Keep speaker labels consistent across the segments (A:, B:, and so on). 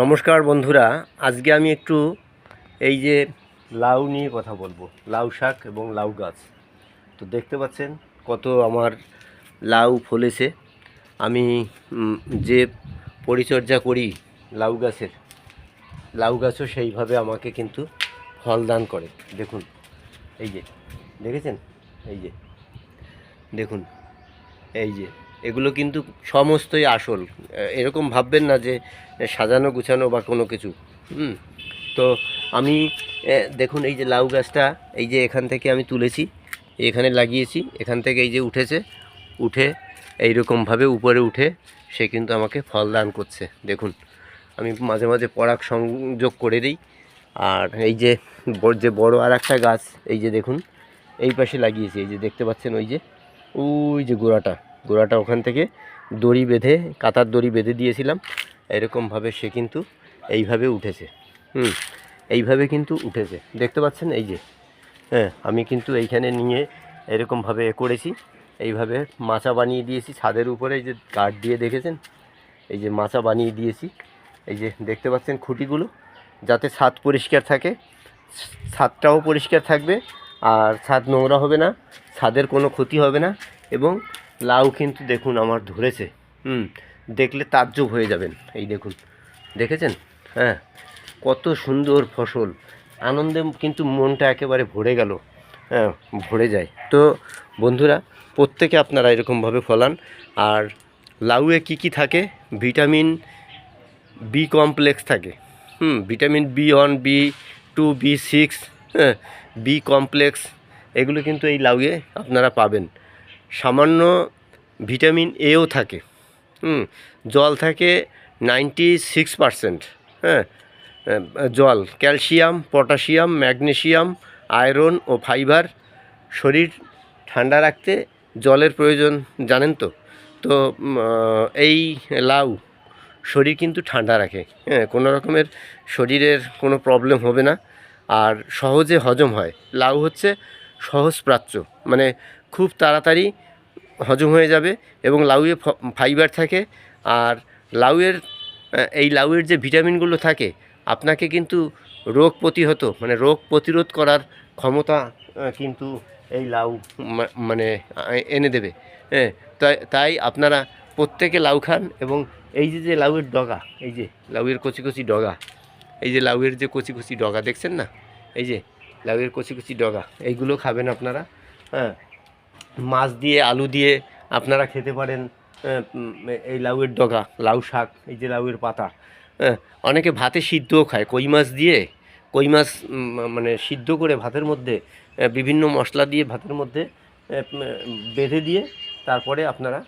A: নমস্কার বন্ধুরা, আজকে আমি একটু এই যে লাউ নিয়ে কথা বলবো। লাউ শাক এবং লাউ গাছ। তো দেখতে পাচ্ছেন কত আমার লাউ ফলেছে। আমি যে পরিচর্যা করি লাউ গাছের, লাউ গাছও সেইভাবে আমাকে কিন্তু ফল দান করে। দেখুন এই যে, দেখেছেন? এই যে দেখুন, এই যে এগুলো কিন্তু সমস্তই আসল। এরকম ভাববেন না যে সাজানো গুছানো বা কোনো কিছু। তো আমি দেখুন এই যে লাউ গাছটা, এই যে এখান থেকে আমি তুলেছি, এখানে লাগিয়েছি, এখান থেকে এই যে উঠেছে, উঠে এইরকমভাবে উপরে উঠে সে কিন্তু আমাকে ফল দান করছে। দেখুন, আমি মাঝে মাঝে পরাগ সংযোগ করে দিই। আর এই যে বড় আর একটা গাছ, এই যে দেখুন এই পাশে লাগিয়েছি, এই যে দেখতে পাচ্ছেন, ওই যে গোড়াটা ওখান থেকে দড়ি বেঁধে, কাতার দড়ি বেঁধে দিয়েছিলাম। এরকমভাবে সে কিন্তু এইভাবে উঠেছে। এইভাবে কিন্তু উঠেছে, দেখতে পাচ্ছেন? এই যে আমি কিন্তু এইখানে নিয়ে এরকমভাবে করেছি, এইভাবে মাচা বানিয়ে দিয়েছি ছাদের উপরে। এই যে কাঠ দিয়ে, দেখেছেন? এই যে মাচা বানিয়ে দিয়েছি। এই যে দেখতে পাচ্ছেন খুঁটিগুলো, যাতে ছাদ পরিষ্কার থাকে, ছাদটাও পরিষ্কার থাকবে, আর ছাদ নোংরা হবে না, ছাদের কোনো ক্ষতি হবে না। এবং লাউ কিন্তু দেখুন আমার ধরেছে। দেখলে তাজ্জব হয়ে যাবেন। এই দেখুন, দেখেছেন? কত সুন্দর ফসল। আনন্দে কিন্তু মনটা একেবারে ভরে গেল, ভরে যায়। তো বন্ধুরা, প্রত্যেকে আপনারা এরকমভাবে ফলান। আর লাউয়ে কি থাকে? ভিটামিন বি কমপ্লেক্স থাকে। Vitamin B1, B2, B6, B complex, এগুলো কিন্তু এই লাউয়ে আপনারা পাবেন। সামান্য ভিটামিন এও থাকে। জল থাকে 96%। জল, ক্যালসিয়াম, পটাশিয়াম, ম্যাগনেসিয়াম, আয়রন ও ফাইবার। শরীর ঠান্ডা রাখতে জলের প্রয়োজন, জানেন তো? তো এই লাউ শরীর কিন্তু ঠান্ডা রাখে। কোনো রকমের শরীরের কোনো প্রবলেম হবে না, আর সহজে হজম হয়। লাউ হচ্ছে সহজপ্রাচ্য, মানে খুব তাড়াতাড়ি হজম হয়ে যাবে। এবং লাউয়ে ফাইবার থাকে। আর লাউয়ের এই লাউয়ের যে ভিটামিনগুলো থাকে, আপনাকে কিন্তু রোগ প্রতিরোধ করার ক্ষমতা কিন্তু এই লাউ মানে এনে দেবে। তাই আপনারা প্রত্যেকে লাউ খান। এবং এই যে লাউয়ের ডগা, এই যে লাউয়ের কচি কচি ডগা, এই যে লাউয়ের যে কচি কচি ডগা দেখছেন না? এই যে লাউয়ের কচি কচি ডগা, এইগুলো খাবেন আপনারা। মাছ দিয়ে, আলু দিয়ে আপনারা খেতে পারেন এই লাউয়ের ডগা, লাউ শাক, এই যে লাউয়ের পাতা। অনেকে ভাতে সিদ্ধও খায়, কই মাছ মানে সিদ্ধ করে ভাতের মধ্যে বিভিন্ন মশলা দিয়ে ভাতের মধ্যে বেঁধে দিয়ে তারপরে আপনারা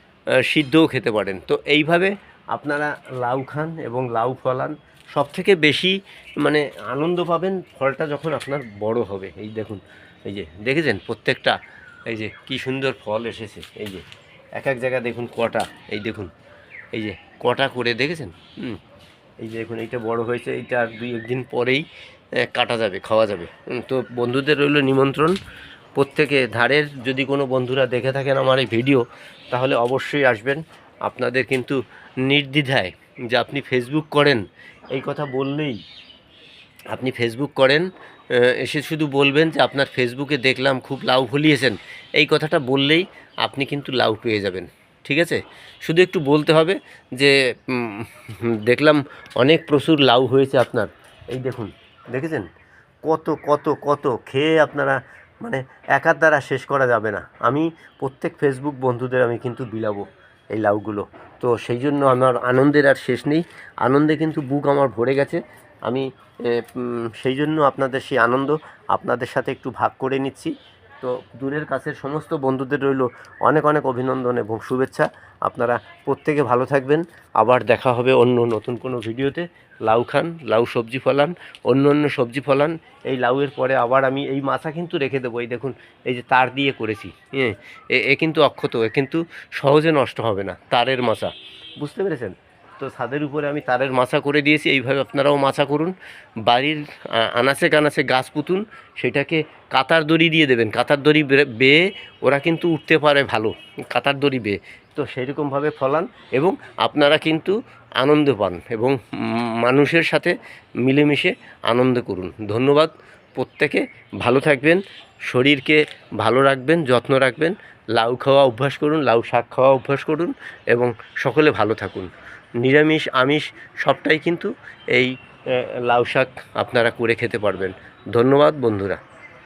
A: সিদ্ধও খেতে পারেন। তো এইভাবে আপনারা লাউ খান এবং লাউ ফলান। সবথেকে বেশি মানে আনন্দ পাবেন ফলটা যখন আপনার বড় হবে। এই দেখুন, এই যে দেখেছেন প্রত্যেকটা, এই যে কি সুন্দর ফল এসেছে। এই যে এক এক জায়গায় দেখুন কটা, এই দেখুন এই যে কটা করে, দেখেছেন? এই যে দেখুন, এইটা বড় হয়েছে, এইটা আর 2-1 দিন পরেই কাটা যাবে, খাওয়া যাবে। তো বন্ধুদের রইল নিমন্ত্রণ, প্রত্যেকে ধারের যদি কোনো বন্ধুরা দেখে থাকেন আমার এই ভিডিও, তাহলে অবশ্যই আসবেন। আপনাদের কিন্তু নির্দ্বিধায়, যে আপনি ফেসবুক করেন এই কথা বললেই, আপনি ফেসবুক করেন, এসে শুধু বলবেন যে আপনার ফেসবুকে দেখলাম খুব লাউ ফলিয়েছেন, এই কথাটা বললেই আপনি কিন্তু লাউ পেয়ে যাবেন। ঠিক আছে? শুধু একটু বলতে হবে যে দেখলাম অনেক প্রচুর লাউ হয়েছে আপনার। এই দেখুন, দেখেছেন কত কত কত, খেয়ে আপনারা মানে একার দ্বারা শেষ করা যাবে না। আমি প্রত্যেক ফেসবুক বন্ধুদের আমি কিন্তু বিলাবো এই লাউগুলো। তো সেই জন্য আমার আনন্দের আর শেষ নেই। আনন্দে কিন্তু বুক আমার ভরে গেছে। আমি সেই জন্য আপনাদের সেই আনন্দ আপনাদের সাথে একটু ভাগ করে নিচ্ছি। তো দূরের কাছের সমস্ত বন্ধুদের রইল অনেক অনেক অভিনন্দন এবং শুভেচ্ছা। আপনারা প্রত্যেকে ভালো থাকবেন। আবার দেখা হবে অন্য নতুন কোনো ভিডিওতে। লাউ খান, লাউ সবজি ফলান, অন্য অন্য সবজি ফলান। এই লাউয়ের পরে আবার আমি এই মাছা কিন্তু রেখে দেবো। এই দেখুন, এই যে তার দিয়ে করেছি, এ কিন্তু অক্ষত, এ কিন্তু সহজে নষ্ট হবে না, তারের মাছা। বুঝতে পেরেছেন? তো ছাদের উপরে আমি তারের মাচা করে দিয়েছি, এইভাবে আপনারাও মাচা করুন। বাড়ির আনাচে কানাচে গাছ পুতুন, সেটাকে কাতার দড়ি দিয়ে দেবেন। কাতার দড়ি বেয়ে ওরা কিন্তু উঠতে পারে ভালো, কাতার দড়ি বেয়ে। তো সেরকমভাবে ফলান এবং আপনারা কিন্তু আনন্দ পান এবং মানুষের সাথে মিলেমিশে আনন্দ করুন। ধন্যবাদ। প্রত্যেকে ভালো থাকবেন, শরীরকে ভালো রাখবেন, যত্ন রাখবেন। লাউ খাওয়া অভ্যাস করুন, লাউ শাক খাওয়া অভ্যাস করুন এবং সকলে ভালো থাকুন। নিরামিষ আমিষ সবটাই কিন্তু এই লাউ শাক আপনারা করে খেতে পারবেন। ধন্যবাদ বন্ধুরা।